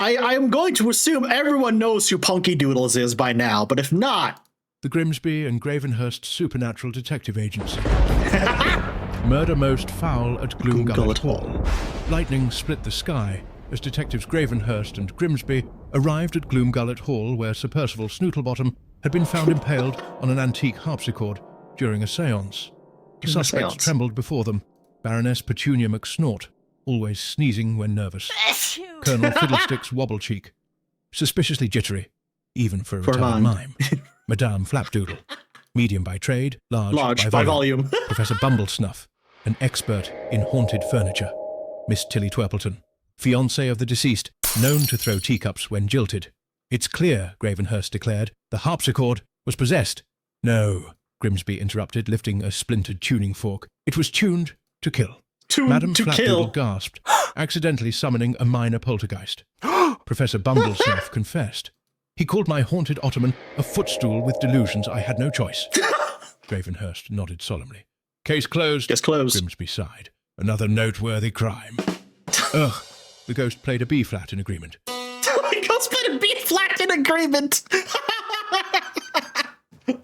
I'm going to assume everyone knows who Punkey Doodles is by now, but if not... The Grimsby and Gravenhurst Supernatural Detective Agency. Murder most foul at Gloomgullet Hall. Lightning split the sky as detectives Gravenhurst and Grimsby arrived at Gloomgullet Hall, where Sir Percival Snootlebottom had been found impaled on an antique harpsichord during a séance. The suspects trembled before them. Baroness Petunia McSnort, always sneezing when nervous. Colonel Fiddlestick's Wobblecheek, suspiciously jittery, even for a retired mime. Madame Flapdoodle, medium by trade, large by volume. Professor Bumblesnuff, an expert in haunted furniture. Miss Tilly Twerpleton, fiancée of the deceased, known to throw teacups when jilted. It's clear, Gravenhurst declared, the harpsichord was possessed. No, Grimsby interrupted, lifting a splintered tuning fork. It was tuned to kill. Madame Flapdoodle gasped, accidentally summoning a minor poltergeist. Professor Bumblesnuff confessed. He called my haunted ottoman a footstool with delusions. I had no choice. Gravenhurst nodded solemnly. Case closed. Case closed. Grimsby sighed. Another noteworthy crime. Ugh. The ghost played a B-flat in agreement. The ghost played a B-flat in agreement.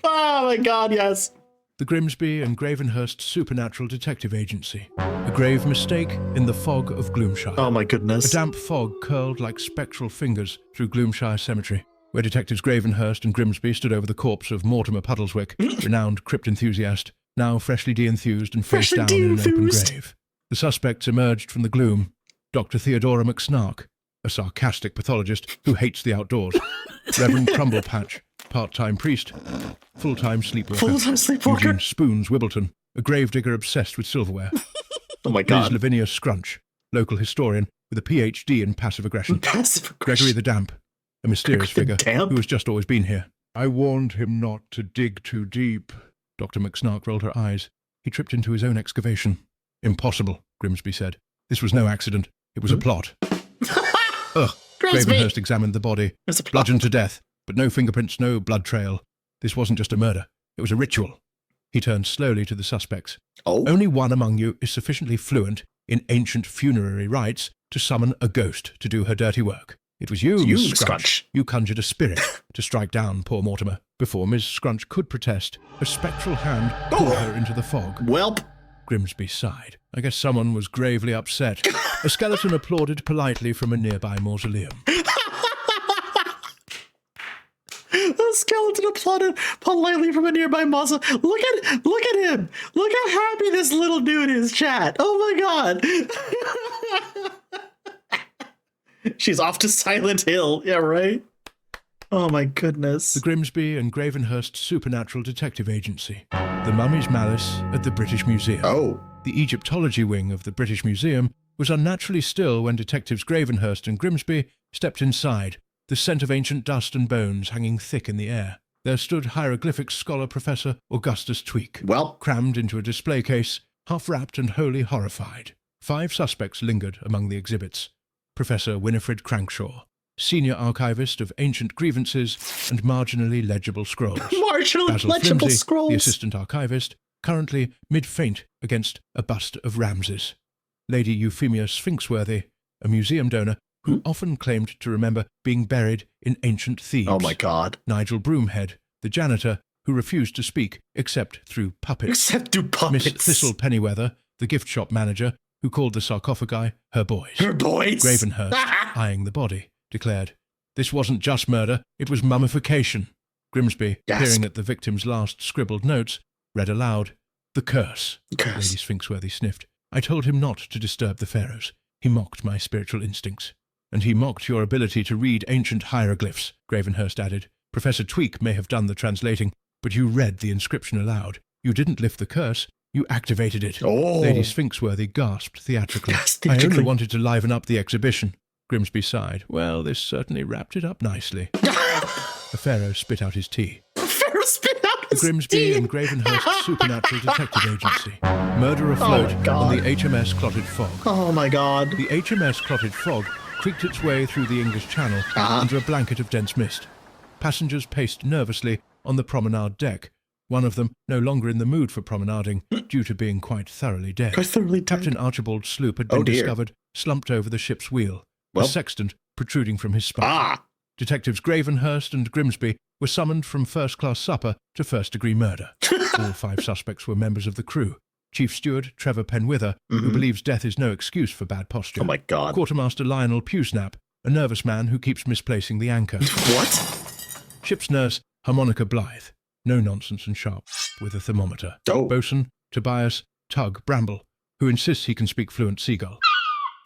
Oh my God, yes. The Grimsby and Gravenhurst Supernatural Detective Agency. A grave mistake in the fog of Gloomshire. Oh my goodness. A damp fog curled like spectral fingers through Gloomshire Cemetery, where detectives Gravenhurst and Grimsby stood over the corpse of Mortimer Puddleswick, renowned crypt enthusiast, now freshly de-enthused and face down in an open grave. The suspects emerged from the gloom. Dr. Theodora McSnark, a sarcastic pathologist who hates the outdoors. Reverend Crumblepatch, part-time priest, full-time sleepwalker. Eugene Spoons Wibbleton, a gravedigger obsessed with silverware. Oh my God. Liz Lavinia Scrunch, local historian with a PhD in passive aggression. Gregory the Damp, a mysterious figure who has just always been here. I warned him not to dig too deep. Dr. McSnark rolled her eyes. He tripped into his own excavation. Impossible, Grimsby said. This was no accident. It was a plot. Ugh. Gravenhurst examined the body. Bludgeoned to death, but no fingerprints, no blood trail. This wasn't just a murder. It was a ritual. He turned slowly to the suspects. Only one among you is sufficiently fluent in ancient funerary rites to summon a ghost to do her dirty work. It was you, Miss Scrunch. You conjured a spirit to strike down poor Mortimer. Before Miss Scrunch could protest, a spectral hand pulled her into the fog. Welp. Grimsby sighed. I guess someone was gravely upset. A skeleton applauded politely from a nearby mausoleum. The skeleton applauded politely from a nearby mausoleum. Look at him. Look how happy this little dude is, chat. Oh my God. She's off to Silent Hill. Yeah, right? Oh my goodness. The Grimsby and Gravenhurst Supernatural Detective Agency. The Mummy's Malice at the British Museum. The Egyptology wing of the British Museum was unnaturally still when detectives Gravenhurst and Grimsby stepped inside, the scent of ancient dust and bones hanging thick in the air. There stood hieroglyphics scholar Professor Augustus Tweek, crammed into a display case, half-wrapped and wholly horrified. 5 suspects lingered among the exhibits. Professor Winifred Crankshaw, senior archivist of ancient grievances and marginally legible scrolls. Marginally legible scrolls. The assistant archivist, currently mid-faint against a bust of Ramses. Lady Euphemia Sphinxworthy, a museum donor who often claimed to remember being buried in ancient Thebes. Oh my God. Nigel Broomhead, the janitor who refused to speak except through puppets. Miss Thistle Pennyweather, the gift shop manager who called the sarcophagi her boys. Her boys? Gravenhurst, eyeing the body, declared, this wasn't just murder, it was mummification. Grimsby, peering at the victim's last scribbled notes, read aloud, the curse. Lady Sphinxworthy sniffed. I told him not to disturb the pharaohs. He mocked my spiritual instincts. And he mocked your ability to read ancient hieroglyphs, Gravenhurst added. Professor Tweek may have done the translating, but you read the inscription aloud. You didn't lift the curse, you activated it. Lady Sphinxworthy gasped theatrically. I only wanted to liven up the exhibition. Grimsby sighed. Well, this certainly wrapped it up nicely. The pharaoh spit out his tea. The Grimsby and Gravenhurst Supernatural Detective Agency. Murder afloat on the HMS Clotted Fog. Oh my God. The HMS Clotted Fog creaked its way through the English Channel under a blanket of dense mist. Passengers paced nervously on the promenade deck, one of them no longer in the mood for promenading due to being quite thoroughly dead. Captain Archibald's sloop had been discovered slumped over the ship's wheel. The sextant protruding from his spine. Ah! Detectives Gravenhurst and Grimsby were summoned from first-class supper to first-degree murder. All 5 suspects were members of the crew. Chief Steward Trevor Penwither, who believes death is no excuse for bad posture. Oh my God. Quartermaster Lionel Pewsnap, a nervous man who keeps misplacing the anchor. What? Ship's nurse Harmonica Blythe, no nonsense and sharp, with a thermometer. Oh. Bosun Tobias Tug Bramble, who insists he can speak fluent seagull.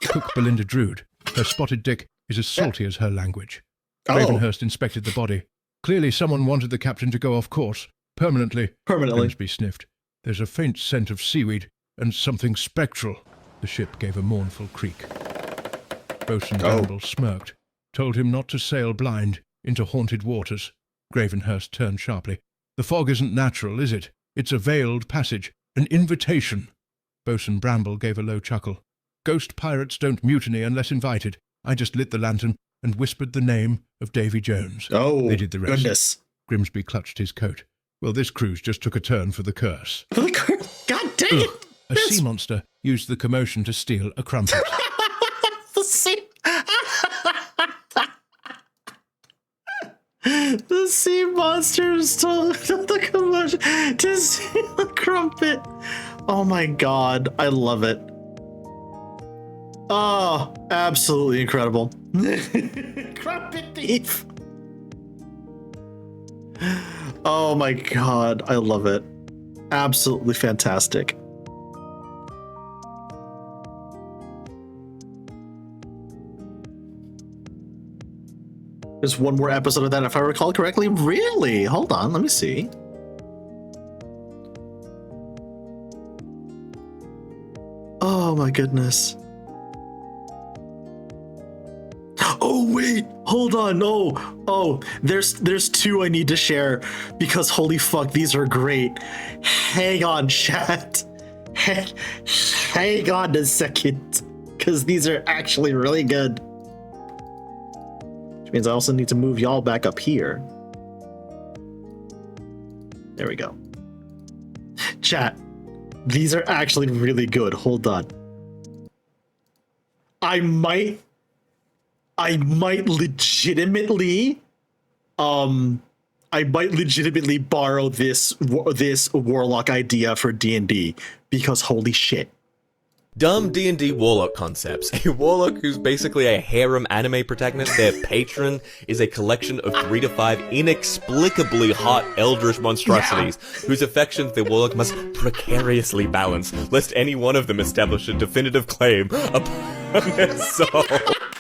Cook Belinda Drood, her spotted dick is as salty as her language. Gravenhurst inspected the body. Clearly someone wanted the captain to go off course. Permanently. Grimsby sniffed. There's a faint scent of seaweed and something spectral. The ship gave a mournful creak. Bosun Bramble smirked, told him not to sail blind into haunted waters. Gravenhurst turned sharply. The fog isn't natural, is it? It's a veiled passage, an invitation. Bosun Bramble gave a low chuckle. Ghost pirates don't mutiny unless invited. I just lit the lantern and whispered the name of Davy Jones. Oh, they did the rest. Goodness. Grimsby clutched his coat. Well, this cruise just took a turn for the curse. God dang it! A sea monster used the commotion to steal a crumpet. The sea... The sea monsters stole the commotion to steal a crumpet. Oh my God, I love it. Oh, absolutely incredible. Crumpet thief. Oh my God, I love it. Absolutely fantastic. There's one more episode of that, if I recall correctly. Really? Hold on, let me see. Oh my goodness. Oh wait, hold on. Oh, there's 2 I need to share because holy fuck, these are great. Hang on, chat. Hang on a second, because these are actually really good. Which means I also need to move y'all back up here. There we go. Chat, these are actually really good. Hold on. I might legitimately borrow this warlock idea for D&D because holy shit. Dumb D&D warlock concepts. A warlock who's basically a harem anime protagonist. Their patron is a collection of 3 to 5 inexplicably hot eldritch monstrosities whose affections the warlock must precariously balance, lest any one of them establish a definitive claim upon their soul.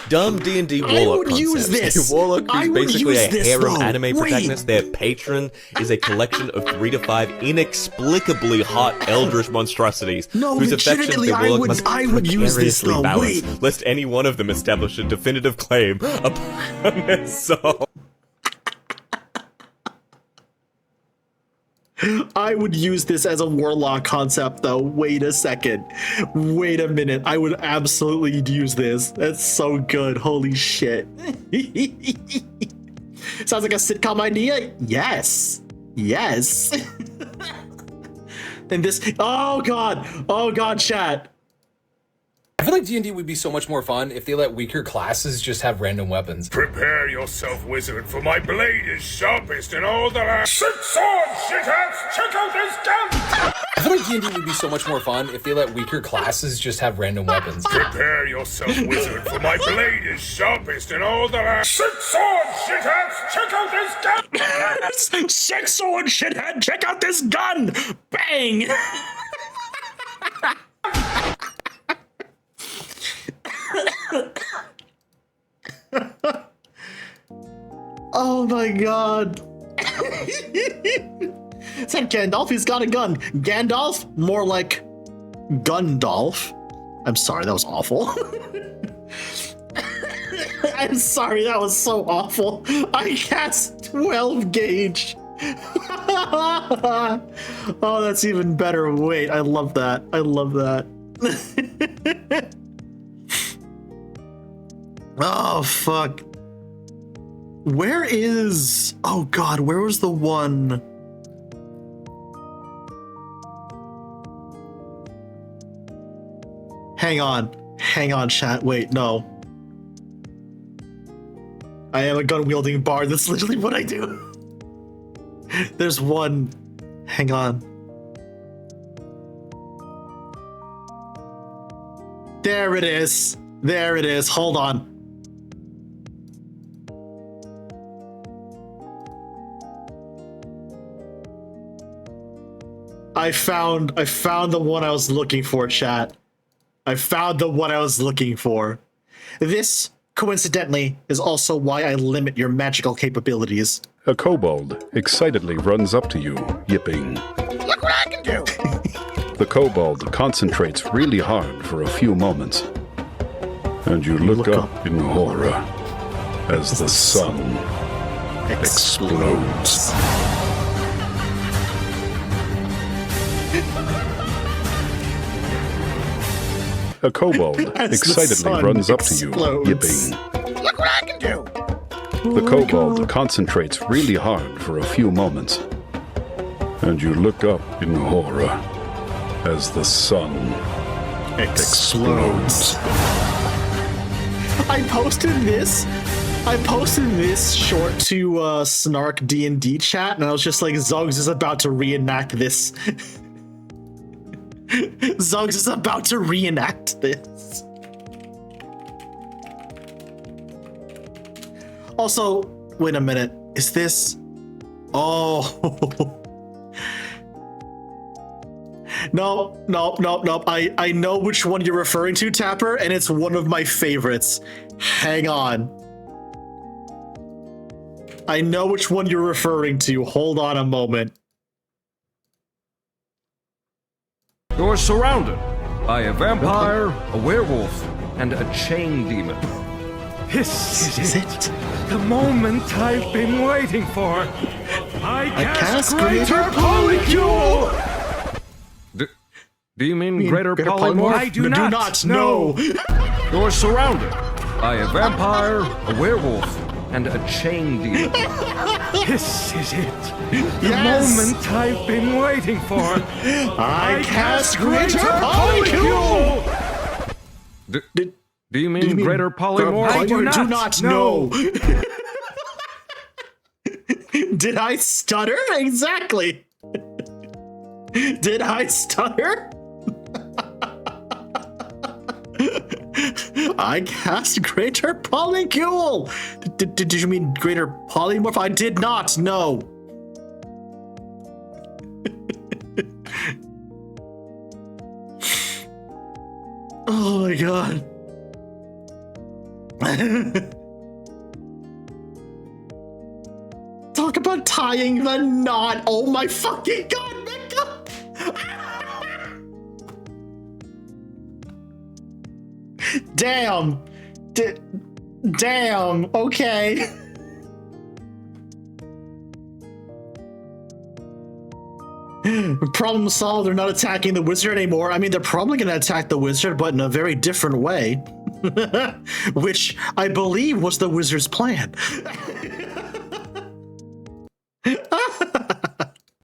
Dumb D&D warlock concepts. A warlock who's basically a harem anime protagonist. Their patron is a collection of 3 to 5 inexplicably hot eldritch monstrosities whose affections the warlock must precariously balance, lest any one of them establish a definitive claim upon their soul. I would use this as a warlock concept, though. Wait a second. Wait a minute. I would absolutely use this. That's so good. Holy shit. Sounds like a sitcom idea? Yes. Yes. And this... Oh, God. Oh, God, chat. I feel like D&D would be so much more fun if they let weaker classes just have random weapons. Prepare yourself, wizard, for my blade is sharpest in all the land. Sit sword, shitheads! Check out this gun! I feel like D&D would be so much more fun if they let weaker classes just have random weapons. Prepare yourself, wizard, for my blade is sharpest in all the land. Sit sword, shitheads! Check out this gun! Six sword, shithead! Check out this gun! Bang! Oh my God. Said Gandalf, he's got a gun. Gandalf? More like Gundalf. I'm sorry, that was awful. I'm sorry, that was so awful. I cast 12 gauge. Oh, that's even better. Wait, I love that. I love that. Oh, fuck. Where is... Oh, God, where was the one... Hang on, chat. Wait, no. I am a gun-wielding bard. That's literally what I do. There's one. Hang on. There it is. There it is. Hold on. I found the one I was looking for, chat. I found the one I was looking for. This, coincidentally, is also why I limit your magical capabilities. A kobold excitedly runs up to you, yipping. Look what I can do! The kobold concentrates really hard for a few moments. And you look up in horror as the sun explodes. A kobold excitedly runs up to you, yipping. Look what I can do! The kobold concentrates really hard for a few moments. And you look up in horror as the sun explodes. I posted this short to Snark D&D chat, and I was just like, Zogs is about to reenact this. Zogs is about to reenact this. Also, wait a minute. Is this... Oh. No. I know which one you're referring to, Tapper, and it's one of my favorites. Hang on. I know which one you're referring to. Hold on a moment. You're surrounded by a vampire, a werewolf, and a chain demon. This is it. The moment I've been waiting for. I cast Greater Polycule! Do you mean Greater Polymorph? I do not. No. You're surrounded by a vampire, a werewolf, and a chain demon. This is it. The moment I've been waiting for. I cast Greater Polycule! Do you mean Greater Polymorph? I do not know. Did I stutter? Exactly. Did I stutter? I cast Greater Polycule! Did you mean Greater Polymorph? I did not, no. Oh my god. Talk about tying the knot. Oh my fucking god, Mecca! Damn. Damn. Okay. Problem solved. They're not attacking the wizard anymore. I mean, they're probably going to attack the wizard, but in a very different way. Which I believe was the wizard's plan.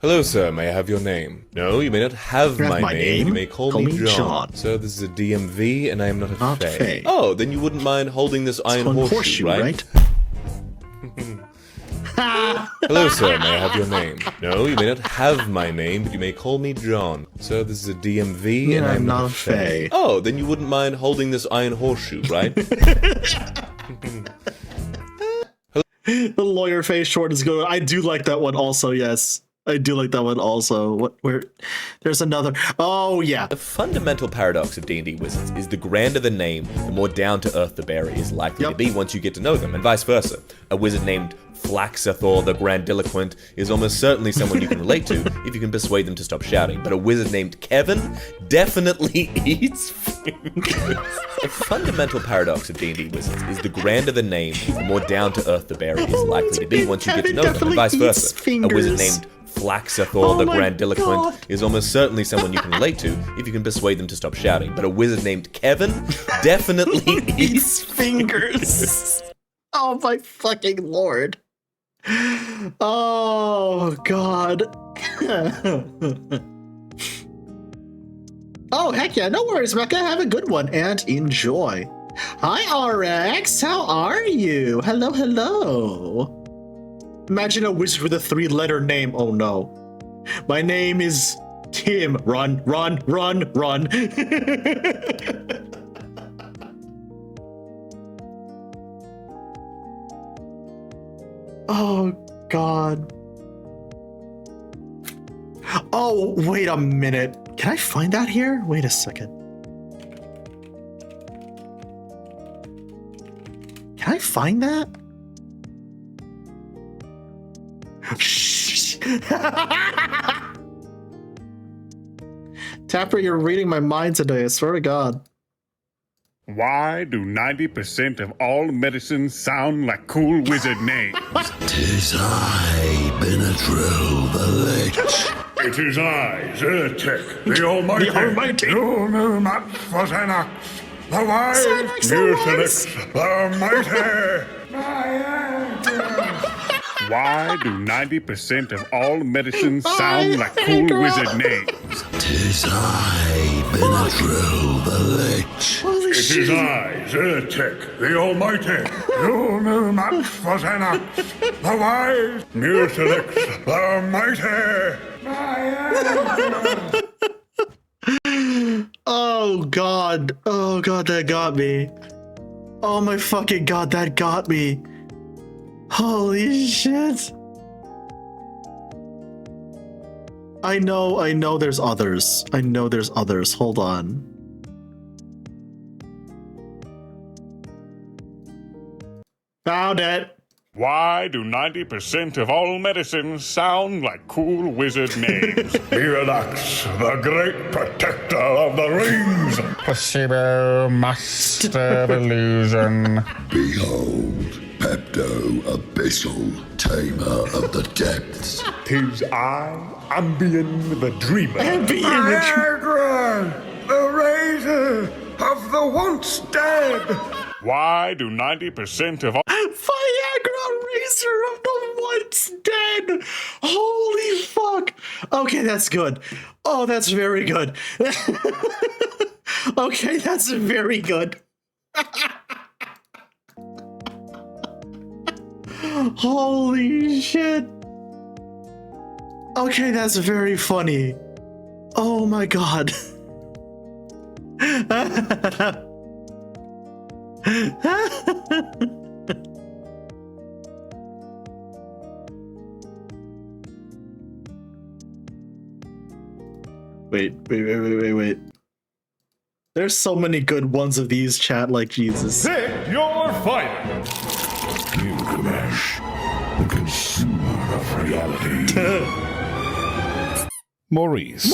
Hello, sir. May I have your name? No, you may not have my name. You may call me John. So this is a DMV, and I am not a fae. Oh, then you wouldn't mind holding this iron horseshoe, right? Hello, sir. May I have your name? No, you may not have my name, but you may call me John. So this is a DMV, and I am not a fae. Oh, then you wouldn't mind holding this iron horseshoe, right? The lawyer face short is good. I do like that one also, yes. I do like that one also. There's another. Oh, yeah. The fundamental paradox of D&D wizards is the grander the name, the more down-to-earth the berry is likely to be once you get to know them, and vice versa. A wizard named Flaxathor the Grandiloquent is almost certainly someone you can relate to if you can persuade them to stop shouting, but a wizard named Kevin definitely eats fingers. The fundamental paradox of D&D wizards is the grander the name, the more down-to-earth the berry is likely to be once you get to know them, and vice versa. A wizard named Flaxathor the Grandiloquent is almost certainly someone you can relate to if you can persuade them to stop shouting, but a wizard named Kevin definitely eats fingers. Oh my fucking lord. Oh god. Oh heck yeah, no worries, Mecca. Have a good one and enjoy. Hi, RX. How are you? Hello, hello. Imagine a wizard with a 3-letter name. Oh no. My name is Tim. Run, run, run, run. Oh, God. Oh, wait a minute. Can I find that here? Wait a second. Can I find that? Shh. Tapper, you're reading my mind today, I swear to God. Why do 90% of all medicines sound like cool wizard names? 'Tis I, Benadryl the Lich. It is I, Zyrtec, the Almighty. The Almighty. You knew not for Xanax. The wise, Xanax the Mucinex, the mighty. Why do 90% of all medicines sound like cool wizard names? 'Tis I, Benadryl the Lich. Holy It shit. is I, Zyrtec, the Almighty. You knew not for Xanax. The wise, Mucinex, the mighty. Oh God. Oh God, that got me. Oh my fucking God, that got me. Holy shit. I know there's others. I know there's others. Hold on. Found it. Why do 90% of all medicines sound like cool wizard names? Miralax, the great protector of the rings. Placebo, master of illusion. Behold, Pepto Abyssal, tamer of the depths. 'Tis I, Ambien the dreamer. Ambien the Viagra, the razor of the once dead. Why do 90% of all... Viagra razor of the once dead. Holy fuck. Okay, that's good. Oh, that's very good. Okay, that's very good. Holy shit. Okay, that's very funny. Oh my God. Wait. There's so many good ones of these, chat, like Jesus. Pick your fighter. Gilgamesh, the consumer of reality. Maurice.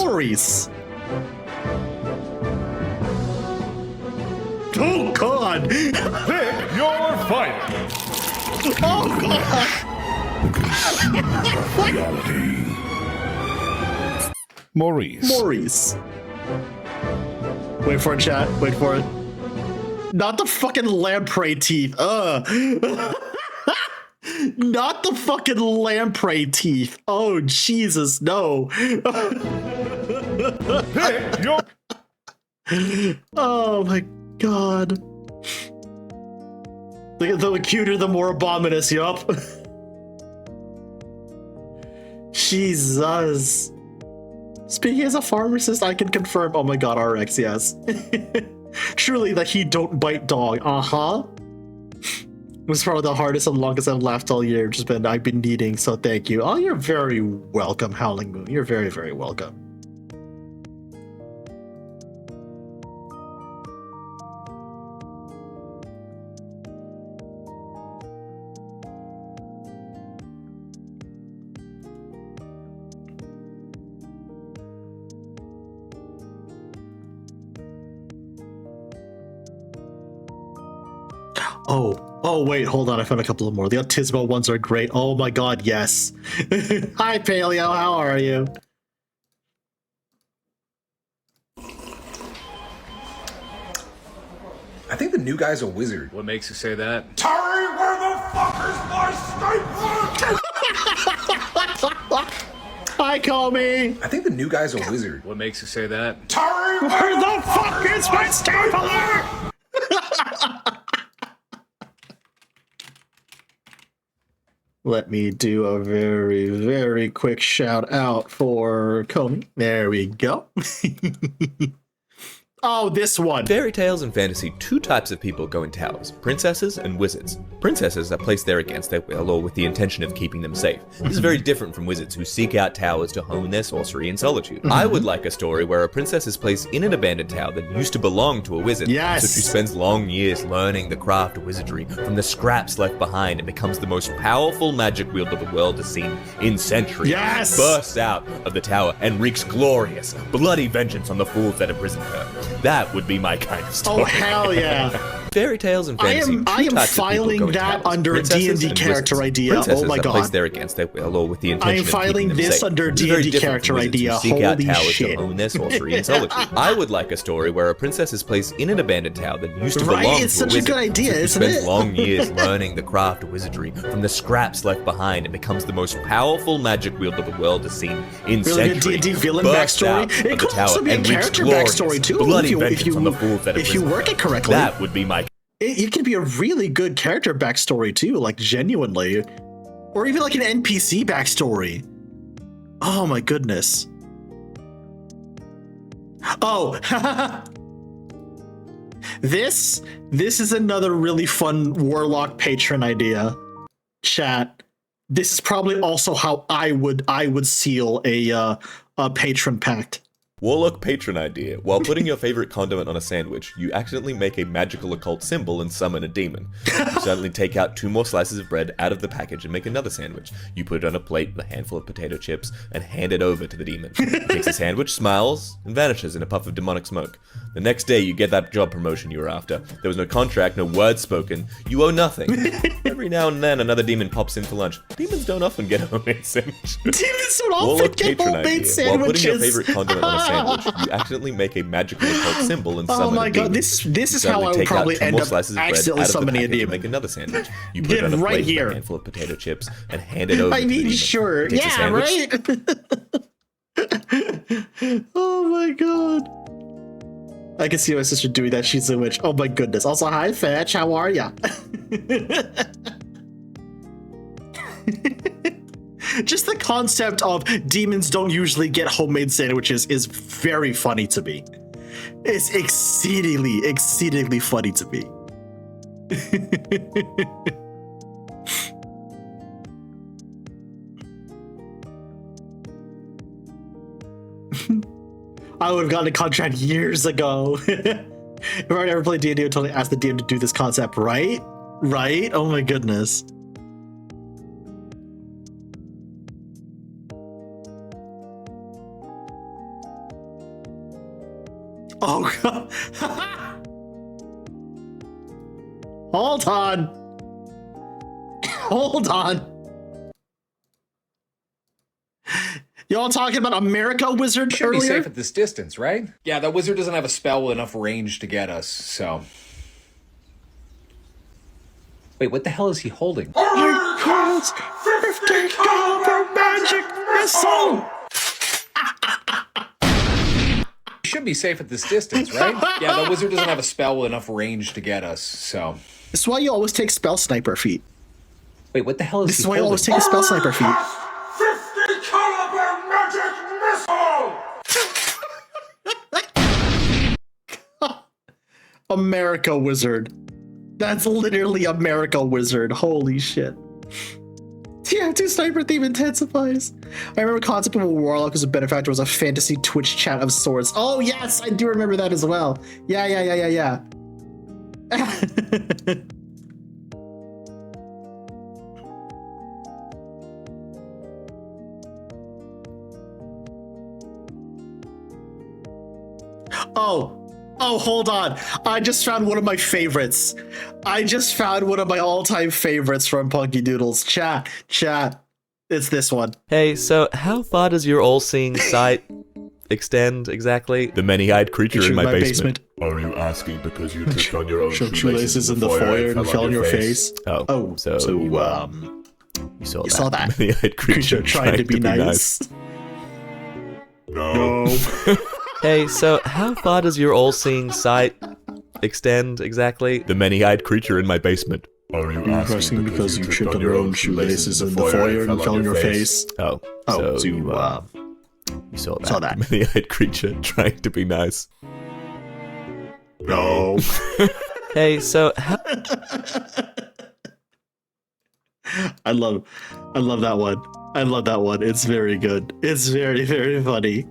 Oh God! Pick your fighter. Oh God! The consumer of reality. Maurice. Wait for it, chat. Wait for it. Not the fucking lamprey teeth. Not the fucking lamprey teeth. Oh, Jesus, no. Pick your... Oh my God. The cuter, the more abominous, yup. Jesus. Speaking as a pharmacist, I can confirm. Oh my God, RX, yes. Truly, the he don't bite dog. It was probably the hardest and longest I've laughed all year. I've been needing, so thank you. Oh, you're very welcome, Howling Moon. You're very, very welcome. Oh, wait, hold on. I found a couple of more. The Autismo ones are great. Oh my God, yes. Hi, Paleo. How are you? I think the new guy's a wizard. What makes you say that? Terry, where the fuck is my stapler? Hi, Comey. I think the new guy's a wizard. What makes you say that? Terry, Where the fuck is my stapler? Let me do a very, very quick shout out for Comey. There we go. Oh, this one. Fairy tales and fantasy, two types of people go in towers, princesses and wizards. Princesses are placed there against their will or with the intention of keeping them safe. This is very different from wizards who seek out towers to hone their sorcery in solitude. I would like a story where a princess is placed in an abandoned tower that used to belong to a wizard. Yes. So she spends long years learning the craft of wizardry from the scraps left behind and becomes the most powerful magic wielder the world has seen in centuries. Yes. Bursts out of the tower and wreaks glorious, bloody vengeance on the fools that imprisoned her. That would be my kind of story. Oh, hell yeah. Fairy tales and fantasy. I am filing that under D&D character idea. Oh my god. Placed there against their will or with the intention I am filing this under D&D character idea. Holy shit. To own their sorcery in solitude. I would like a story where a princess is placed in an abandoned tower that used to belong to a wizard. It's such a good idea, isn't it? Spends long years learning the craft of wizardry from the scraps left behind and becomes the most powerful magic wielder the world has seen in centuries. Really good D&D villain backstory. It could also be a character backstory too. If you work it correctly. That would be my. It can be a really good character backstory too, like genuinely, or even like an NPC backstory. Oh my goodness. Oh, this is another really fun Warlock patron idea. Chat. This is probably also how I would seal a patron pact. Warlock patron idea. While putting your favorite condiment on a sandwich, you accidentally make a magical occult symbol and summon a demon. You suddenly take out 2 more slices of bread out of the package and make another sandwich. You put it on a plate with a handful of potato chips and hand it over to the demon. He takes the sandwich, smiles, and vanishes in a puff of demonic smoke. The next day, you get that job promotion you were after. There was no contract, no word spoken. You owe nothing. Every now and then, another demon pops in for lunch. Demons don't often get homemade sandwiches. Demons don't often get homemade sandwiches. While putting your favorite condiment on a sandwich, you accidentally make a magical occult symbol and summon Oh my a god, demon. this is You how I would take out probably 2 end more up slices of bread accidentally out of the summoning a package and demon. make another sandwich. You put it on a right plate with here. a handful of potato chips and hand it over to the demon. Sure. He takes the Yeah, sandwich. right? Oh my god. I can see my sister doing that. She's a witch. Oh my goodness. Also, hi, Fetch. How are ya? Just the concept of demons don't usually get homemade sandwiches is very funny to me. It's exceedingly funny to me. I would have gotten a contract years ago. If I ever played D&D, I would totally ask the DM to do this concept, right? Right? Oh my goodness. Oh god. Hold on. Hold on. Y'all talking about America Wizard Should earlier? be safe at this distance, right? Yeah, that wizard doesn't have a spell with enough range to get us, so. Wait, what the hell is he holding? My cards, $50 magic missile. Should be safe at this distance, right? Yeah, that wizard doesn't have a spell with enough range to get us, so. This is why you always take spell sniper feat. Wait, what the hell is This he is why you holding? always take a spell sniper feat. 50 caliber magic missile! America Wizard. That's literally America Wizard. Holy shit. Yeah, 2 sniper theme intensifies. I remember concept of a warlock as a benefactor was a fantasy Twitch chat of sorts. Oh yes, I do remember that as well. Yeah. Oh, hold on. I just found one of my favorites. I just found one of my all-time favorites from Punkey Doodles. Chat. It's this one. Hey, so how far does your all-seeing sight extend exactly? The many-eyed creature in my basement. Are you asking because you tripped on your own Shoelaces in the foyer and fell on your face. Oh, so you saw that. Many-eyed creature trying to be nice. No. Hey, so how far does your all-seeing sight extend exactly? The many-eyed creature in my basement. Are you asking because you tripped on your own shoelaces in the foyer and fell on your face? Oh, Oh, so you saw that. saw that. Many-eyed creature trying to be nice. No. Hey, so I love that one. I love that one. It's very good. It's very, very funny.